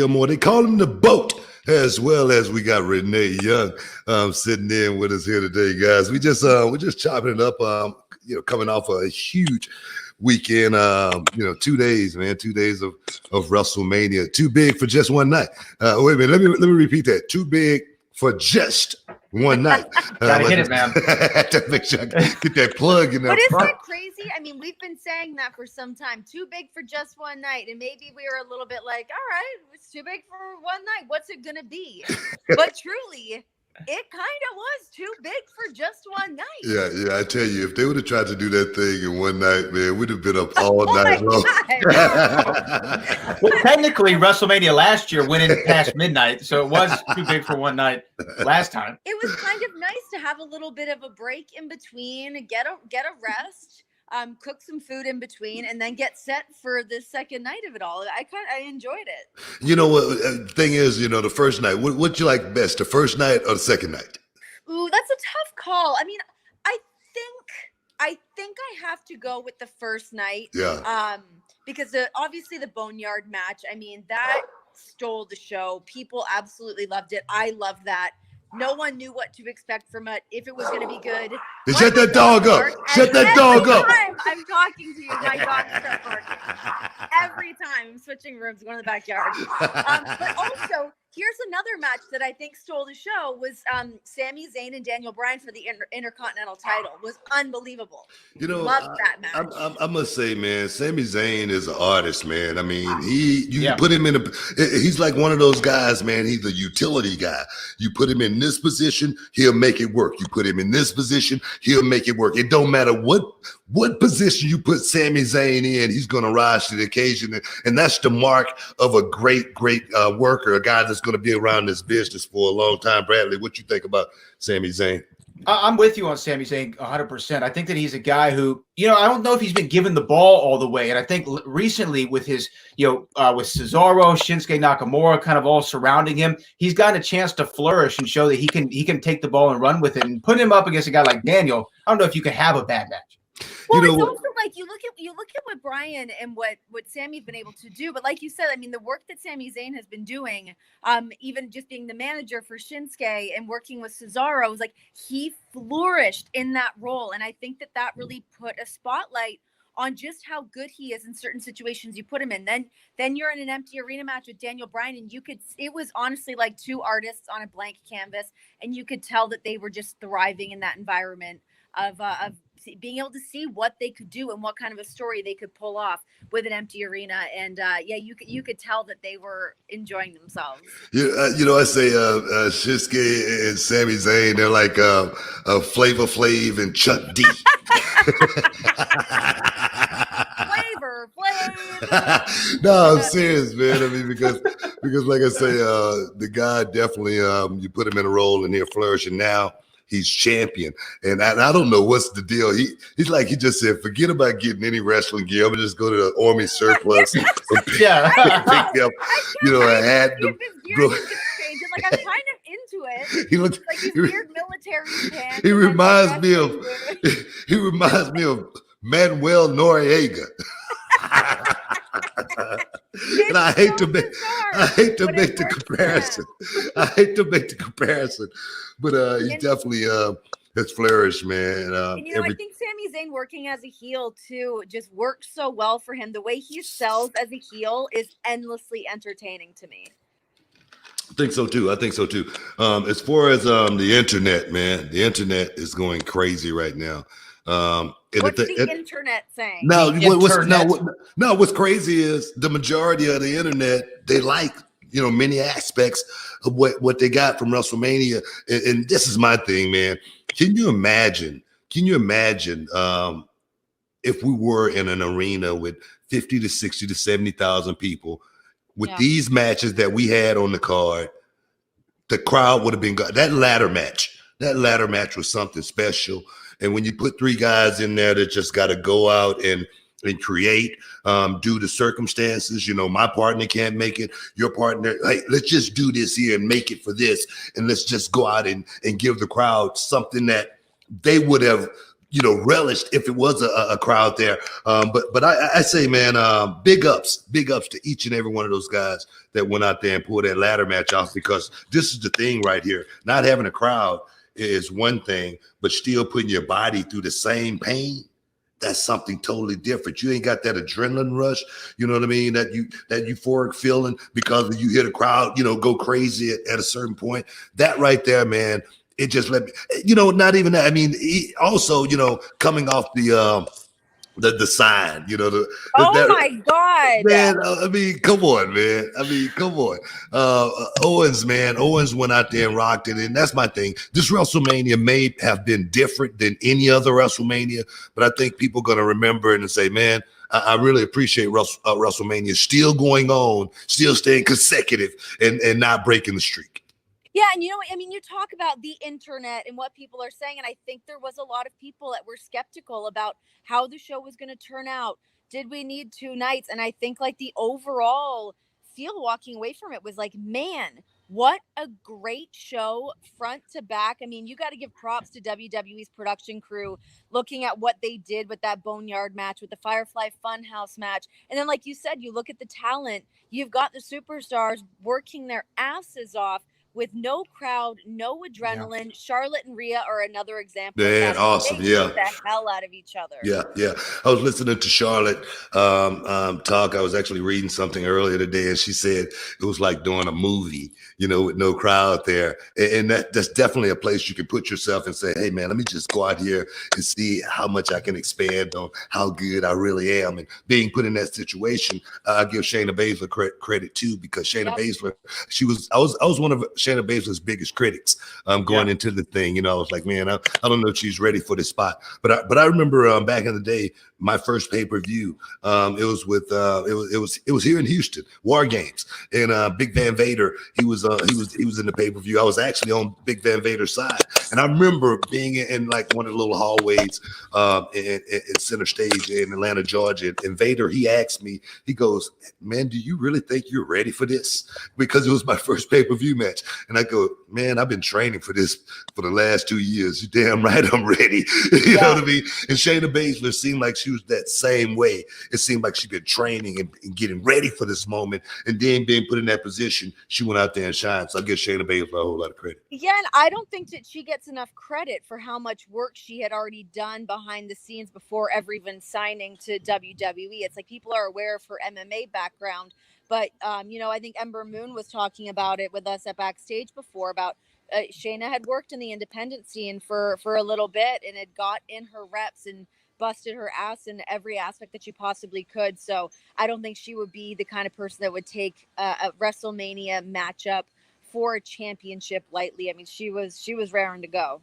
Gilmore. They call him the boat, as well as we got Renee Young sitting in with us here today, guys. We're just chopping it up, coming off a huge weekend, 2 days, man, 2 days of WrestleMania. Too big for just one night. Wait a minute, let me repeat that. Too big for just one night. Gotta hit it, man. To make sure I get that plug in there. But isn't that crazy? I mean, we've been saying that for some time. Too big for just one night. And maybe we were a little bit like, all right, it's too big for one night. What's it going to be? But truly, it kind of was too big for just one night. Yeah. I tell you, if they would have tried to do that thing in one night, man, we'd have been up all night long. Well, technically, WrestleMania last year went in past midnight, so it was too big for one night last time. It was kind of nice to have a little bit of a break in between, get a rest, cook some food in between, and then get set for the second night of it all. I enjoyed it. You know what? Thing is, the first night. What you like best, the first night or the second night? Ooh, that's a tough call. I mean, I think I have to go with the first night. Yeah. Because obviously the Boneyard match, I mean, that stole the show. People absolutely loved it. I loved that. No one knew what to expect from it, if it was going to be good. Shut that dog up. Shut that dog up. Every time I'm talking to you, my dog starts barking. Every time I'm switching rooms, going to the backyard. But also, here's another match that I think stole the show was Sami Zayn and Daniel Bryan for the Intercontinental title. It was unbelievable. Loved that match. I must say, man, Sami Zayn is an artist, man. I mean, put him in he's like one of those guys, man. He's a utility guy. You put him in this position, he'll make it work. You put him in this position, he'll make it work. It don't matter what position you put Sami Zayn in, he's going to rise to the occasion. And that's the mark of a great worker, a guy that's going to be around this business for a long time. Bradley, what you think about Sami Zayn? I'm with you on Sami Zayn 100%. I think that he's a guy who, I don't know if he's been given the ball all the way. And I think recently with his, with Cesaro, Shinsuke Nakamura kind of all surrounding him, he's gotten a chance to flourish and show that he can take the ball and run with it. And put him up against a guy like Daniel, I don't know if you can have a bad match. Well, it's also like you look at what Brian and what Sammy's been able to do, but like you said, I mean, the work that Sami Zayn has been doing, even just being the manager for Shinsuke and working with Cesaro, was like he flourished in that role, and I think that really put a spotlight on just how good he is in certain situations you put him in. Then you're in an empty arena match with Daniel Bryan, and it was honestly like two artists on a blank canvas, and you could tell that they were just thriving in that environment of being able to see what they could do and what kind of a story they could pull off with an empty arena. And you could tell that they were enjoying themselves. I say Shinsuke and Sami Zayn, they're like Flavor Flav and Chuck D. Flavor Flav. No, I'm serious, man. I mean, because like I say, the guy definitely you put him in a role and he'll flourish, and now he's champion. And I don't know what's the deal. He's like, he just said, forget about getting any wrestling gear. I'm going to just go to the Army surplus and pick up, a hat. Like, I'm kind of into it. He looks like these weird military pants. He reminds me of Manuel Noriega. And I hate to make the comparison. But he definitely has flourished, man. I think Sami Zayn working as a heel too just works so well for him. The way he sells as a heel is endlessly entertaining to me. I think so too. As far as the internet, man, the internet is going crazy right now. What's the internet saying? What's crazy is the majority of the internet, they like, many aspects of what they got from WrestleMania. And this is my thing, man. Can you imagine if we were in an arena with 50 to 60 to 70,000 people with these matches that we had on the card? The crowd would have been good. That ladder match was something special. And when you put three guys in there that just got to go out and create due to circumstances, my partner can't make it, your partner, hey, let's just do this here and make it for this. And let's just go out and give the crowd something that they would have relished if it was a crowd there. But I say, man, big ups to each and every one of those guys that went out there and pulled that ladder match off, because this is the thing right here. Not having a crowd is one thing, but still putting your body through the same pain, that's something totally different. You ain't got that adrenaline rush, you know what I mean? That euphoric feeling because you hear the crowd, go crazy at a certain point. That right there, man, it just let me, not even that. I mean, also, coming off the sign, my God, man. I mean, come on, man. Owens, man. Owens went out there and rocked it, and that's my thing. This WrestleMania may have been different than any other WrestleMania, but I think people are gonna remember it and say, man, I really appreciate WrestleMania still going on, still staying consecutive, and not breaking the streak. Yeah, and you talk about the internet and what people are saying, and I think there was a lot of people that were skeptical about how the show was going to turn out. Did we need 2 nights? And I think like the overall feel walking away from it was like, man, what a great show front to back. I mean, you got to give props to WWE's production crew looking at what they did with that Boneyard match, with the Firefly Funhouse match. And then, like you said, you look at the talent. You've got the superstars working their asses off with no crowd, no adrenaline. Yeah. Charlotte and Rhea are another example. Man, awesome. Yeah. Beat the hell out of each other. Yeah. I was listening to Charlotte talk. I was actually reading something earlier today, and she said it was like doing a movie, with no crowd there. And that's definitely a place you can put yourself and say, hey, man, let me just go out here and see how much I can expand on how good I really am. And being put in that situation, I give Shayna Baszler credit too, because Shayna Baszler, I was one of Shayna Baszler's biggest critics going into the thing. I was like, man, I don't know if she's ready for this spot. But I remember back in the day, my first pay-per-view, it was with it was here in Houston, War Games, and Big Van Vader, he was in the pay-per-view. I was actually on Big Van Vader's side, and I remember being in like one of the little hallways in Center Stage in Atlanta, Georgia, and Vader, he asked me, he goes, man, do you really think you're ready for this? Because it was my first pay-per-view match. And I go, man, I've been training for this for the last 2 years. You're damn right I'm ready. You know what I mean? And Shayna Baszler seemed like she was that same way. It seemed like she'd been training and getting ready for this moment. And then being put in that position, she went out there and shined. So I give Shayna Baszler a whole lot of credit. Yeah, and I don't think that she gets enough credit for how much work she had already done behind the scenes before ever even signing to WWE. It's like people are aware of her MMA background. But, I think Ember Moon was talking about it with us at Backstage before about Shayna had worked in the independent scene for a little bit and had got in her reps and busted her ass in every aspect that she possibly could. So I don't think she would be the kind of person that would take a WrestleMania matchup for a championship lightly. I mean, she was raring to go.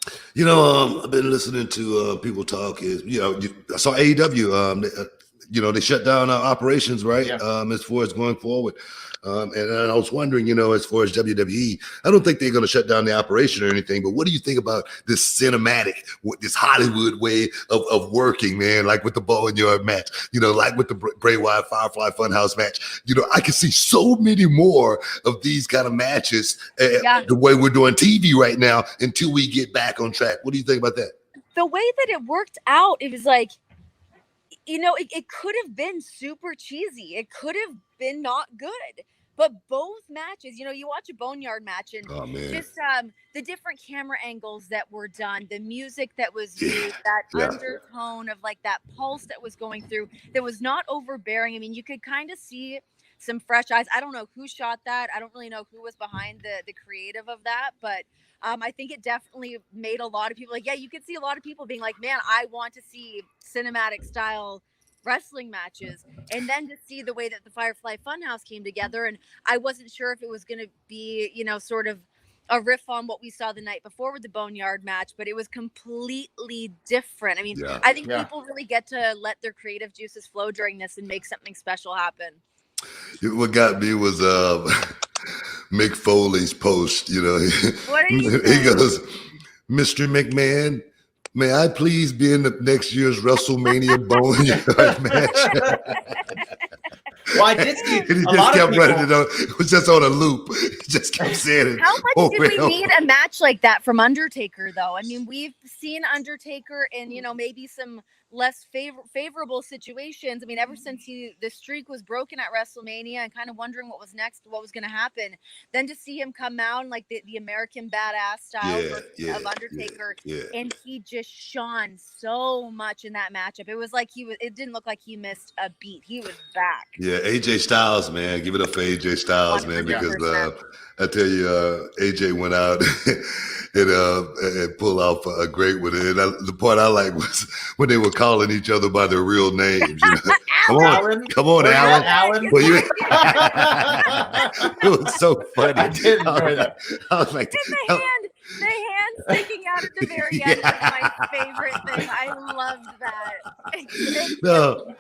I've been listening to people talk. I saw AEW. They shut down operations, right? Yeah. As far as going forward. And I was wondering, as far as WWE, I don't think they're going to shut down the operation or anything, but what do you think about this cinematic, this Hollywood way of working, man? Like with the Boneyard match, like with the Bray Wyatt Firefly Funhouse match. I can see so many more of these kind of matches the way we're doing TV right now until we get back on track. What do you think about that? The way that it worked out, it was like, it could have been super cheesy. It could have been not good. But both matches, you watch a Boneyard match and just the different camera angles that were done, the music that was used, that undertone of like that pulse that was going through, that was not overbearing. I mean, you could kind of see some fresh eyes. I don't know who shot that. I don't really know who was behind the creative of that, but I think it definitely made a lot of people like, you could see a lot of people being like, man, I want to see cinematic style wrestling matches. And then to see the way that the Firefly Funhouse came together. And I wasn't sure if it was going to be, sort of a riff on what we saw the night before with the Boneyard match, but it was completely different. I mean, I think people really get to let their creative juices flow during this and make something special happen. What got me was Mick Foley's post, What are you he goes, Mr. McMahon, may I please be in the next year's WrestleMania Boneyard match? Well, I did see And he a just lot of kept people. running it on. It was just on a loop. He just kept saying it. How much over did we and over. need a match like that from Undertaker, though? I mean, we've seen Undertaker in, maybe some less favorable situations. I mean, ever since the streak was broken at WrestleMania and kind of wondering what was next, what was going to happen, then to see him come out in like the American Badass style of Undertaker, and he just shone so much in that matchup. It was like it didn't look like he missed a beat. He was back. Yeah, AJ Styles, man. Give it up for AJ Styles, man, because 100%. I tell you, AJ went out and pulled off a great one. And the part I like was when they were calling each other by their real names. Come on, Alan. Alan. Well, it was so funny. I did enjoy that. I was like, The hand sticking out at the very end was my favorite thing. I loved that. no.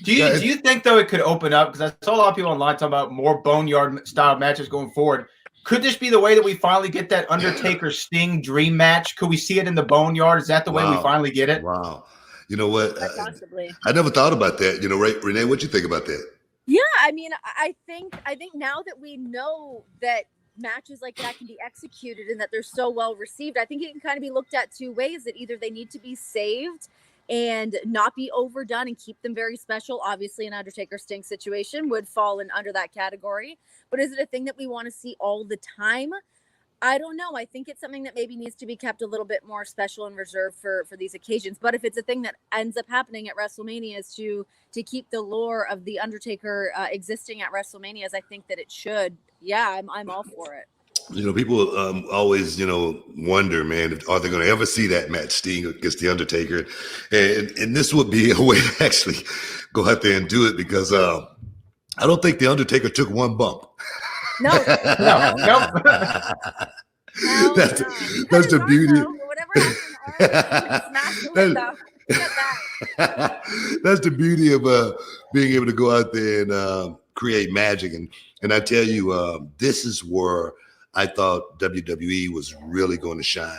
Do you think though it could open up? Because I saw a lot of people online talking about more boneyard style matches going forward. Could this be the way that we finally get that Undertaker Sting dream match? Could we see it in the boneyard? Is that the way we finally get it? Wow. You know what? Possibly. I never thought about that. Renee, what you think about that? Yeah, I mean, I think now that we know that matches like that can be executed and that they're so well received, I think it can kind of be looked at two ways, that either they need to be saved and not be overdone and keep them very special. Obviously, an Undertaker Sting situation would fall under that category. But is it a thing that we want to see all the time? I don't know. I think it's something that maybe needs to be kept a little bit more special and reserved for these occasions. But if it's a thing that ends up happening at WrestleMania is to keep the lore of the Undertaker existing at WrestleMania, as I think that it should. Yeah, I'm all for it. People always, wonder, man, are they going to ever see that match, Sting against the Undertaker? And this would be a way to actually go out there and do it, because I don't think the Undertaker took one bump. No. That's the beauty. That's the beauty of being able to go out there and create magic. And I tell you, this is where I thought WWE was really going to shine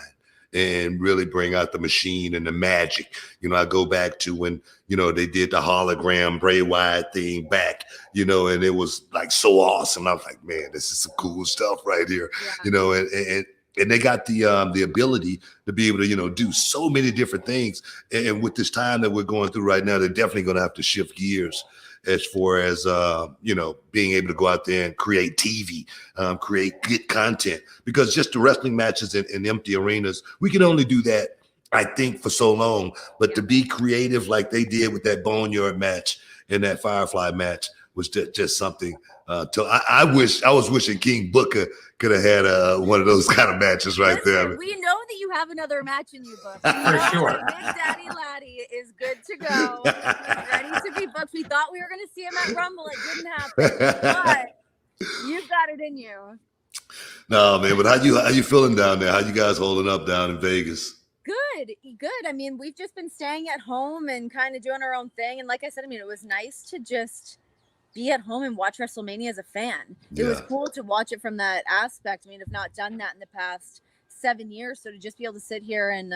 and really bring out the machine and the magic. I go back to when, they did the hologram Bray Wyatt thing back, and it was like so awesome. I was like, man, this is some cool stuff right here, and they got the ability to be able to, do so many different things. And with this time that we're going through right now, they're definitely going to have to shift gears as far as, being able to go out there and create TV, create good content, because just the wrestling matches in empty arenas, we can only do that, I think, for so long. But to be creative like they did with that Boneyard match and that Firefly match was just something. I was wishing King Booker could have had one of those kind of matches right there. We know that you have another match in your book. For sure. Big Daddy Laddie is good to go. He's ready to be booked. We thought we were going to see him at Rumble. It didn't happen. But you've got it in you. No, man. But how you feeling down there? How you guys holding up down in Vegas? Good. I mean, we've just been staying at home and kind of doing our own thing. And like I said, I mean, it was nice to just be at home and watch WrestleMania as a fan. It was cool to watch it from that aspect. I mean, I've not done that in the past 7 years. So to just be able to sit here and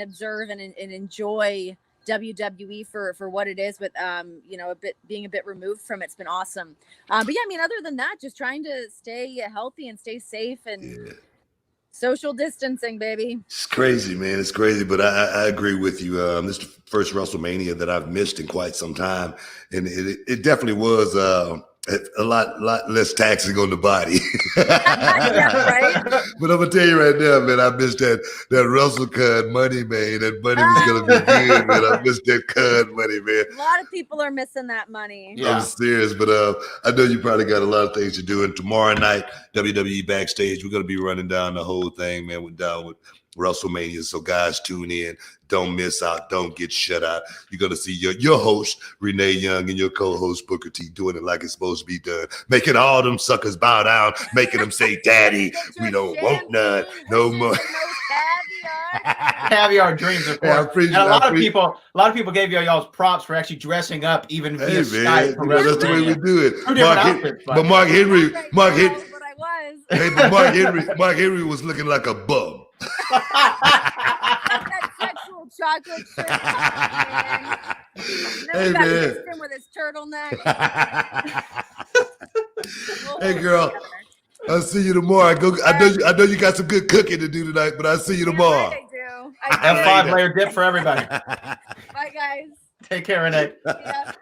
observe and enjoy WWE for what it is, with being a bit removed from it's been awesome. But yeah, I mean, other than that, just trying to stay healthy and stay safe and social distancing, baby. It's crazy, man. It's crazy, but I agree with you. This is the first WrestleMania that I've missed in quite some time, and it definitely was a lot less taxing on the body. Yeah, right? But I'm gonna tell you right now, man, I missed that WrestleCon money, man. That money was gonna be good, man. I missed that con money, man. A lot of people are missing that money. Yeah. I'm serious, but I know you probably got a lot of things to do. And tomorrow night, WWE Backstage, we're gonna be running down the whole thing, man. We're down with WrestleMania. So guys, tune in. Don't miss out. Don't get shut out. You're going to see your host, Renee Young, and your co-host, Booker T, doing it like it's supposed to be done. Making all them suckers bow down. Making them say, Daddy, we don't want none. No more. Caviar dreams, of course. And a lot of people gave y'all's props for actually dressing up, even via Skype. That's the way we do it. Mark Henry was looking like a bum. That sexual chocolate shit. And then Hey, we got man. Kristen with his turtleneck. Hey, girl. I'll see you tomorrow. I know you got some good cooking to do tonight, but I'll see you tomorrow. Right, I do. Have 5-layer dip for everybody. Bye, guys. Take care, Renee. Yeah.